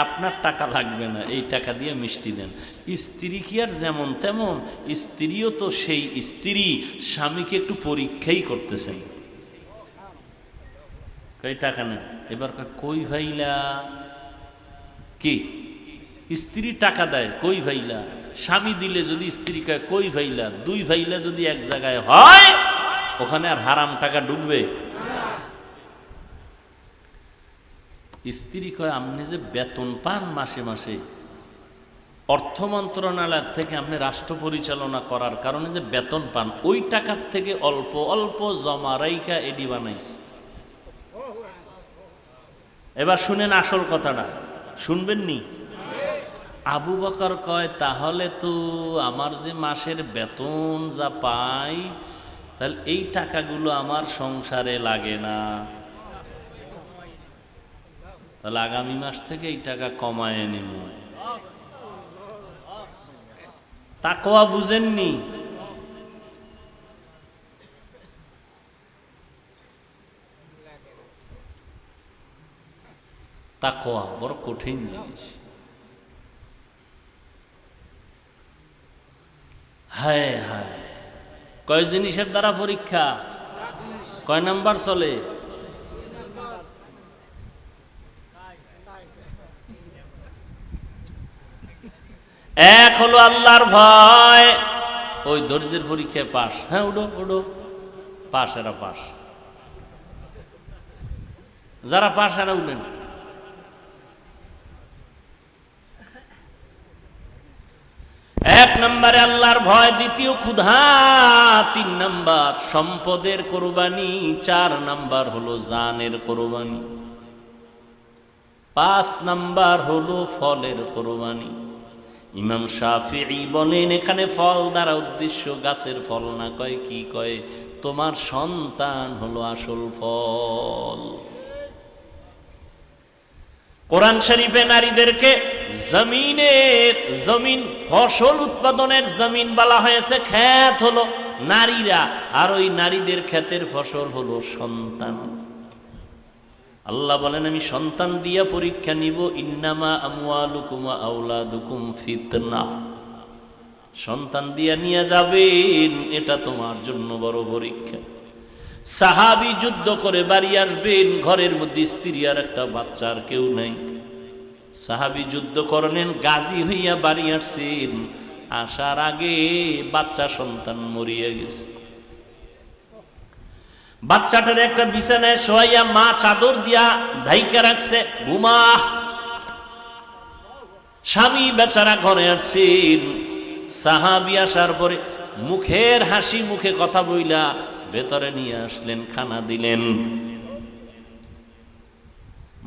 আপনার টাকা লাগবে না, এই টাকা দিয়ে মিষ্টি দেন। স্ত্রী কি আর যেমন তেমন? স্ত্রীও তো সেই স্ত্রী, স্বামীকে একটু পরীক্ষাই করতেছেন। কই টাকা নেন, এবার কই ভাইলা কি? স্ত্রী টাকা দেয়, কই ভাইলা। স্বামী দিলে যদি স্ত্রী কয় কই ভাইলা, দুই ভাইলা যদি এক জায়গায় হয়, ওখানে আর হারাম টাকা ঢুকবে? স্ত্রী কয়, আপনি যে বেতন পান মাসে মাসে অর্থ মন্ত্রণালয় থেকে, আপনি রাষ্ট্র পরিচালনা করার কারণে যে বেতন পান, ওই টাকার থেকে অল্প অল্প জমা রাইখা এডি বানাইছে। এবার শুনেন আসল কথাটা, শুনবেন নি? আবু বকর কয়, তাহলে তো আমার যে মাসের বেতন যা পাই, তাহলে এই টাকাগুলো আমার সংসারে লাগে না, তাহলে আগামী মাস থেকে এই টাকা কমায় নিব। তাকওয়া বুঝেননি? তাকওয়া বড় কঠিন জিনিস। হায় হায়, কয় জিনিসের দ্বারা পরীক্ষা? কয় নাম্বার চলে? এক হলো আল্লাহর ভয়, ওই ধৈর্যের পরীক্ষায় পাস। হ্যাঁ, উডো উডো, পাস, এরা পাস। যারা পাস এরা উঠেন। এক নম্বরে আল্লাহর ভয়, দ্বিতীয় ক্ষুধা, 3 নাম্বার সম্পদের কোরবানি, 4 নাম্বার হলো জানের কোরবানি, 5 নাম্বার হলো ফলের কোরবানি। ইমাম শাফিঈ বলেন, এখানে ফল দ্বারা উদ্দেশ্য গাছের ফল না, কয় কি কয়, তোমার সন্তান হলো আসল ফল। কোরআন শরীফে নারীদেরকে জমিন ফসল উৎপাদনের জমিন বলা হয়েছে, ক্ষেত হলো নারীরা, আর ওই নারীদের ক্ষেতের ফসল হলো সন্তান। আল্লাহ বলেন আমি সন্তান দিয়া পরীক্ষা নিব, ইন্নামা আমওয়ালুকুম ওয়া আওলাদুকুম ফিতনা। সন্তান দিয়া নিয়ে যাবেন, এটা তোমার জন্য বড় পরীক্ষা। সাহাবী যুদ্ধ করে বাড়ি আসবেন, ঘরের মধ্যে স্ত্রী আর একটা বাচ্চা, আর কেউ নাই। সাহাবী যুদ্ধ করলেন, গাজী হইয়া বাড়ি আসছেন, আসার আগে বাচ্চা সন্তান মরিয়া গেছে। বাচ্চাটার একটা বিছানায় শোয়াইয়া মা চাদর দিয়া ঢাইকা রাখছে, ঘুমা। স্বামী বেচারা ঘরে আসছেন, সাহাবী আসার পরে মুখের হাসি মুখে কথা বইলা ভেতরে নিয়ে আসলেন, খানা দিলেন।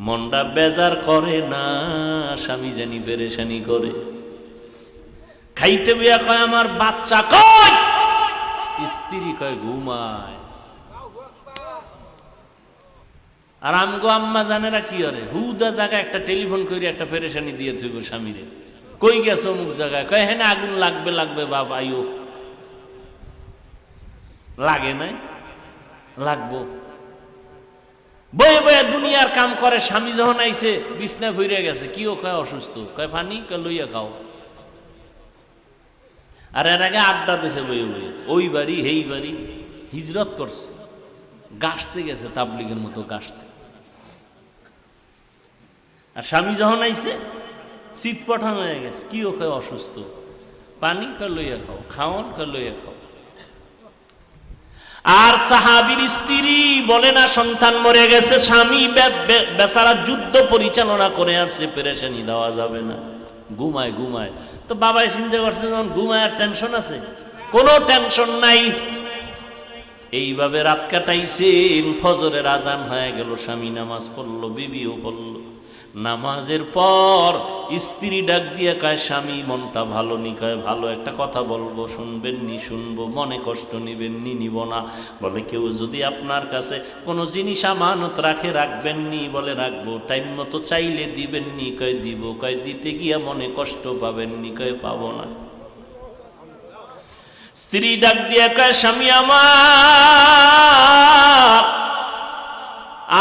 মনটা বেজার করে না, স্বামী জানি পেরেশানি করে। খাইতে বিয়া কয় আমার বাচ্চা কই, স্ত্রী কয় ঘুমায়। আর আমগো আম্মা জানেরা কি করে, হুদা জায়গায় একটা টেলিফোন করে একটা পেরেশানি দিয়ে থইব স্বামীরে, কই গেছো অমুক জায়গায়, কয় হ্যাঁ আগুন লাগবে লাগবে বাবা আইও। লাগে নাই, লাগবো। বয়ে বয়ে দুনিয়ার কাম করে, স্বামী যখন আইছে বিছনা ভইরা গেছে, কি ও কয় অসুস্থ, কয় পানি, কয় লইয়া খাও। আর এর আগে আড্ডা দিছে বয়ে বয়ে, ওই বাড়ি হেই বাড়ি, হিজরত করছে, গাছতে গেছে তাবলিগের মতো গাছতে। আর স্বামী যখন আইছে শীত পাঠান হয়ে গেছে, কি ও কয় অসুস্থ, পানি, কয় লইয়া খাও, খাওয়ান, কয় লইয়া খাও। আর সাহাবীর স্ত্রী বলে না সন্তান মরে গেছে, স্বামী বেচারা যুদ্ধ পরিচালনা করে আসছে, পেরেশানি দেওয়া যাবে না, ঘুমায় ঘুমায়। তো বাবাই চিন্তা করছে যখন ঘুমায় আর টেনশন আছে, কোনো টেনশন নাই। এইভাবে রাত কাটাইছেন, ফজরের আজান হয়ে গেল, স্বামী নামাজ পড়লো, বিবিও পড়লো। নামাজের পর স্ত্রী ডাক দিয়ে কয় স্বামী মনটা ভালো নি, কয় ভালো, একটা কথা বলবো, শুনবেন নি? শুনবো। মনে কষ্ট নিবেন নি? নিব না। বলে কেউ যদি আপনার কাছে কোনো জিনিস আমানত রাখে, রাখবেন নি? বলে রাখবো। টাইম মতো চাইলে দিবেন নি? কয় দিব। কয় দিতে গিয়া মনে কষ্ট পাবেন নি? কয় পাবো না। স্ত্রী ডাক দিয়ে কয় স্বামী আমার,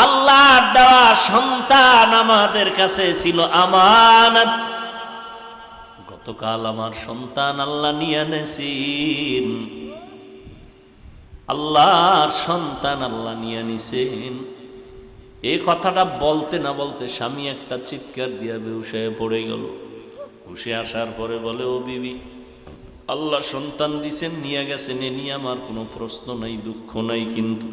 আল্লাহ দেওয়া সন্তান আমাদের কাছে ছিল আমানত। গতকাল আমার সন্তান আল্লাহ নিয়ে নেছেন, আল্লাহর সন্তান আল্লাহ নিয়ে নিছেন। এই কথাটা বলতে না বলতে স্বামী একটা চিৎকার দিয়া বেহুশ হয়ে পড়ে গেল। হুশে আসার পরে বলে, ও বিবি, আল্লাহ সন্তান দিছেন, নিয়ে গেছেন, এ নিয়ে আমার কোনো প্রশ্ন নাই, দুঃখ নাই, কিন্তু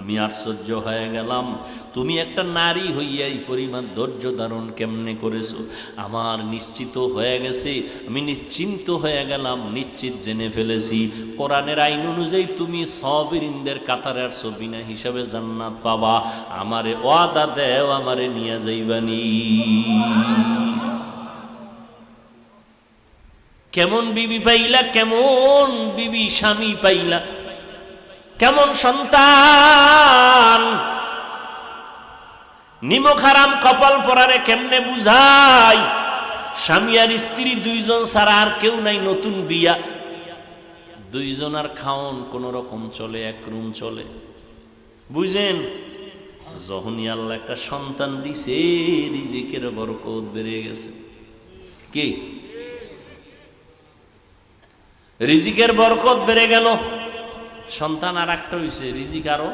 আমি আশ্চর্য হয়ে গেলাম, তুমি একটা নারী হইয়া এই পরিমাণ ধৈর্য ধারণ কেমনে করেছো? আমার নিশ্চিত হয়ে গেছে, আমি নিশ্চিন্ত হয়ে গেলাম, নিশ্চিত জেনে ফেলেছি, কোরআনের আইন অনুযায়ী তুমি সাবিরিনদের কাতারে আসছো, বিনা হিসাবে জান্নাত পাবা। আমারে ওয়াদা দেও, আমারে নিয়ে যাইবানি। কেমন বিবি পাইলা, কেমন বিবি স্বামী পাইলা, কেমন সন্তান? নিমক হারাম কপাল পরারে কেমনে বুঝাই? স্বামী আর স্ত্রী দুইজন ছাড়া আর কেউ নাই, নতুন বিয়া, দুইজন আর খাওন কোন রকম চলে, এক রুম চলে, বুঝেন? যখনই আল্লাহ একটা সন্তান দিছে, রিজিকের বরকত বেড়ে গেছে। কি? রিজিকের বরকত বেড়ে গেল। সন্তান আর একটা হইছে, রিজিক আরো।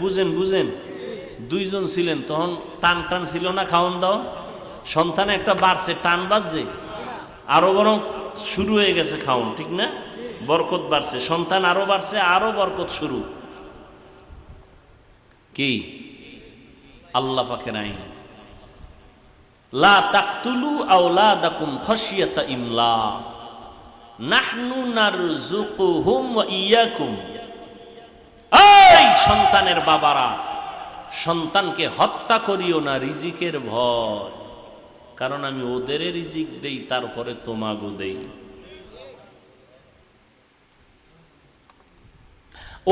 বুঝেন বুঝেন, দুইজন ছিলেন তখন টান টান ছিল না খাওয়ান দাও, সন্তান একটা বাড়ছে, টান বাজছে, আরো বরং শুরু হয়ে গেছে খাওয়ান, ঠিক না? বরকত বাড়ছে, সন্তান আরো বাড়ছে, আরো বরকত শুরু। কি? আল্লাহ পাকের আইন, লা তাকতুলু আওলাদাকুম খাশিয়াতা ইমলাক, নাহনু নারযুকুহুম ওয়া ইয়াকুম। এই সন্তানের বাবারা, সন্তানকে হত্যা করিও না রিজিকের ভয়, কারণ আমি ওদের রিজিক দেই, তারপরে তোমাগো দেই।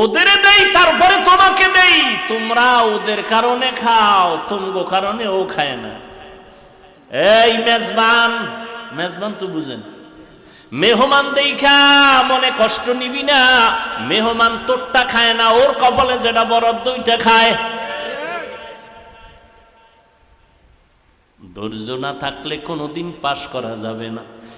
ওদের দেই, তারপরে তোমাকে দেই। তোমরা ওদের কারণে খাও, তোমগো কারণে ও খায় না। এই মেজবান, মেজবান তো বুঝেন, মেহমান দেখা মনে কষ্ট নিবি না। মেহমান তোরটা খায় না, ওর কপালে যেটা বরাদ্দ ওইটা খায়। ধৈর্য না থাকলে কোনোদিন পাশ করা যাবে না।